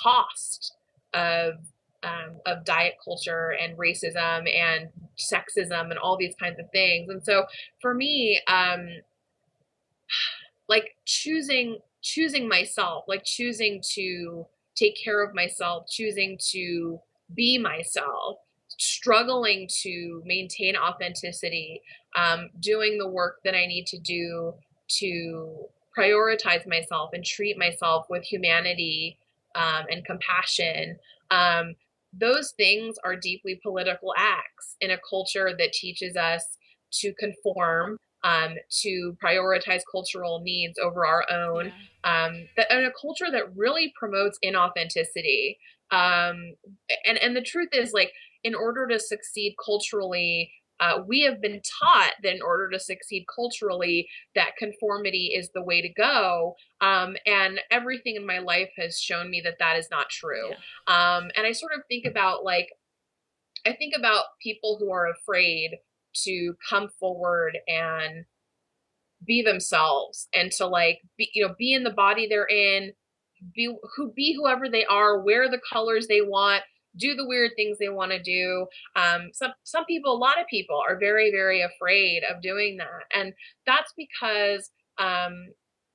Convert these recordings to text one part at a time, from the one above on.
cost of diet culture and racism and sexism and all these kinds of things. And so for me, like choosing myself, like choosing to take care of myself, choosing to be myself, struggling to maintain authenticity, doing the work that I need to do to prioritize myself and treat myself with humanity, and compassion. Those things are deeply political acts in a culture that teaches us to conform, to prioritize cultural needs over our own, that in a culture that really promotes inauthenticity. And the truth is, like, in order to succeed culturally, we have been taught that in order to succeed culturally, that conformity is the way to go. And everything in my life has shown me that that is not true. And I sort of think about, like, I think about people who are afraid to come forward and be themselves and to, like, be in the body they're in, be whoever they are, wear the colors they want, do the weird things they want to do. Some people, a lot of people are very, very afraid of doing that. And that's because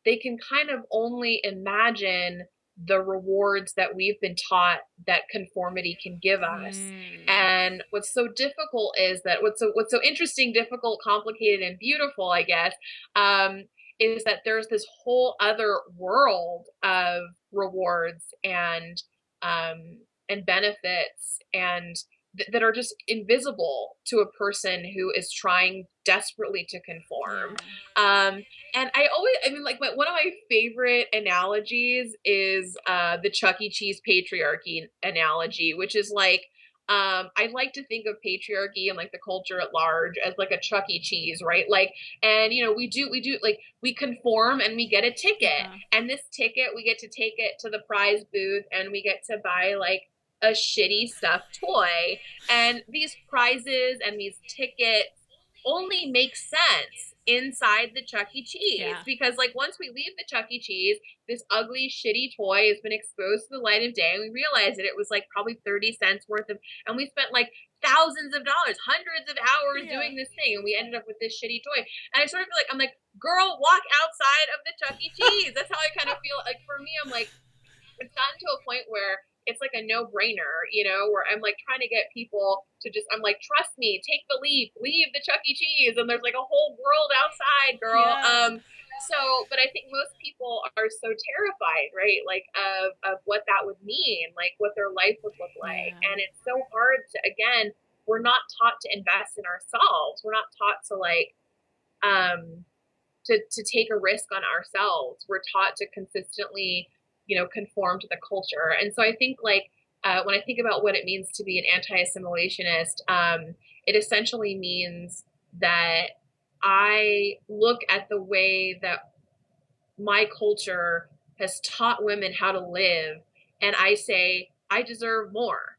they can kind of only imagine the rewards that we've been taught that conformity can give us. And what's so difficult is that what's so interesting, difficult, complicated, and beautiful, I guess, is that there's this whole other world of rewards and benefits and that are just invisible to a person who is trying desperately to conform. And I mean, like, one of my favorite analogies is the Chuck E. Cheese patriarchy analogy, which is like, I like to think of patriarchy and, like, the culture at large as like a Chuck E. Cheese, right? Like, and we do like, we conform and we get a ticket, and this ticket, we get to take it to the prize booth and we get to buy, like, a shitty stuffed toy. And these prizes and these tickets only make sense inside the Chuck E. Cheese, because, like, once we leave the Chuck E. Cheese, this ugly, shitty toy has been exposed to the light of day, and we realize that it was, like, probably 30 cents worth of, and we spent, like, thousands of dollars, hundreds of hours doing this thing, and we ended up with this shitty toy. And I sort of feel like, I'm like, girl, walk outside of the Chuck E. Cheese. That's how I kind of feel. Like, for me, I'm like, it's gotten to a point where it's like a no-brainer, where I'm, like, trying to get people to just, I'm like, trust me, take the leap, leave the Chuck E. Cheese, and there's, like, a whole world outside, girl. So, but I think most people are so terrified, right? Like, of what that would mean, like, what their life would look like. And it's so hard to, again, we're not taught to invest in ourselves. We're not taught to, like, to take a risk on ourselves. We're taught to consistently, conform to the culture. And so I think, like, when I think about what it means to be an anti-assimilationist, it essentially means that I look at the way that my culture has taught women how to live, and I say, I deserve more.